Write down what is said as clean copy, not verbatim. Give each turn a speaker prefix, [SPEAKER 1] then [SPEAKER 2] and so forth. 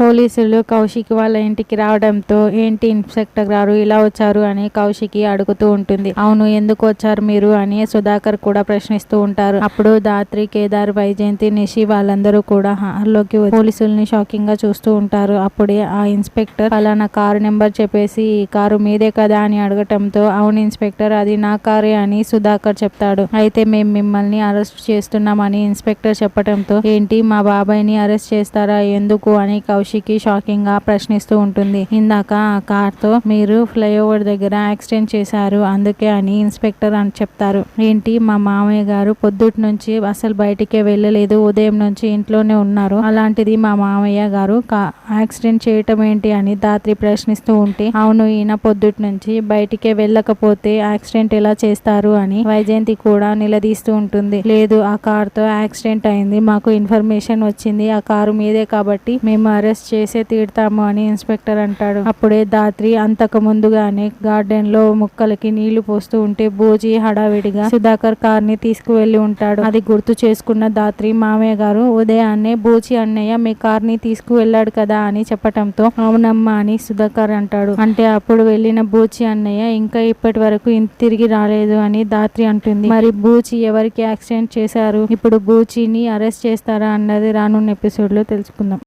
[SPEAKER 1] పోలీసులు కౌశిక్ వాళ్ళ ఇంటికి రావడంతో ఏంటి ఇన్స్పెక్టర్ గారు ఇలా వచ్చారు అని కౌశికి అడుగుతూ ఉంటుంది. అవును, ఎందుకు వచ్చారు మీరు అని సుధాకర్ కూడా ప్రశ్నిస్తూ ఉంటారు. అప్పుడు దాత్రి, కేదార్, వైజయంతి, నిషి వాళ్ళందరూ కూడా హాల్లోకి పోలీసుల్ని షాకింగ్ గా చూస్తూ ఉంటారు. అప్పుడే ఆ ఇన్స్పెక్టర్ పలానా కారు నెంబర్ చెప్పేసి ఈ కారు మీదే కదా అని అడగటంతో అవును ఇన్స్పెక్టర్, అది నా కారే అని సుధాకర్ చెప్తాడు. అయితే మేము మిమ్మల్ని అరెస్ట్ చేస్తున్నామని ఇన్స్పెక్టర్ చెప్పటంతో ఏంటి మా బాబాయ్ని అరెస్ట్ చేస్తారా, ఎందుకు అని కౌశికి షాకింగ్ గా ప్రశ్నిస్తూ ఉంటుంది. ఇందాక ఆ కార్ తో మీరు ఫ్లైఓవర్ దగ్గర యాక్సిడెంట్ చేశారు అందుకే అని ఇన్స్పెక్టర్ అని చెప్తారు. ఏంటి మా మామయ్య గారు పొద్దుటి నుంచి అసలు బయటికే వెళ్ళలేదు, ఉదయం నుంచి ఇంట్లోనే ఉన్నారు, అలాంటిది మా మామయ్య గారు యాక్సిడెంట్ చేయటం ఏంటి అని దాత్రి ప్రశ్నిస్తూ ఉంటే అవును ఈయన పొద్దుటి నుంచి బయటికే వెళ్ళకపోతే యాక్సిడెంట్ ఎలా చేస్తారు అని వైజయంతి కూడా నిలదీస్తూ ఉంటుంది. లేదు, ఆ కార్ తో యాక్సిడెంట్ అయింది, మాకు ఇన్ఫర్మేషన్ వచ్చింది, ఆ కారు మీదే కాబట్టి మేము అరెస్ట్ చేసే తీరుతాము అని ఇన్స్పెక్టర్ అంటాడు. అప్పుడే దాత్రి అంతకు ముందుగానే గార్డెన్ లో మొక్కలకి నీళ్లు పోస్తూ ఉంటే బోజీ హడావిడిగా సుధాకర్ కార్ ని తీసుకువెళ్లి ఉంటాడు. అది గుర్తు చేసుకున్న దాత్రి మామయ్య గారు ఉదయాన్నే బూచి అన్నయ్య మీ కార్ ని తీసుకువెళ్లాడు కదా అని చెప్పటంతో అవునమ్మా అని సుధాకర్ అంటాడు. అంటే అప్పుడు వెళ్లిన బూచి అన్నయ్య ఇంకా ఇప్పటి వరకు తిరిగి రాలేదు అని దాత్రి అంటుంది. మరి బూచి ఎవరికి యాక్సిడెంట్ చేశారు, ఇప్పుడు బూచిని అరెస్ట్ చేస్తారా అన్నది రానున్న ఎపిసోడ్ లో తెలుసుకుందాం.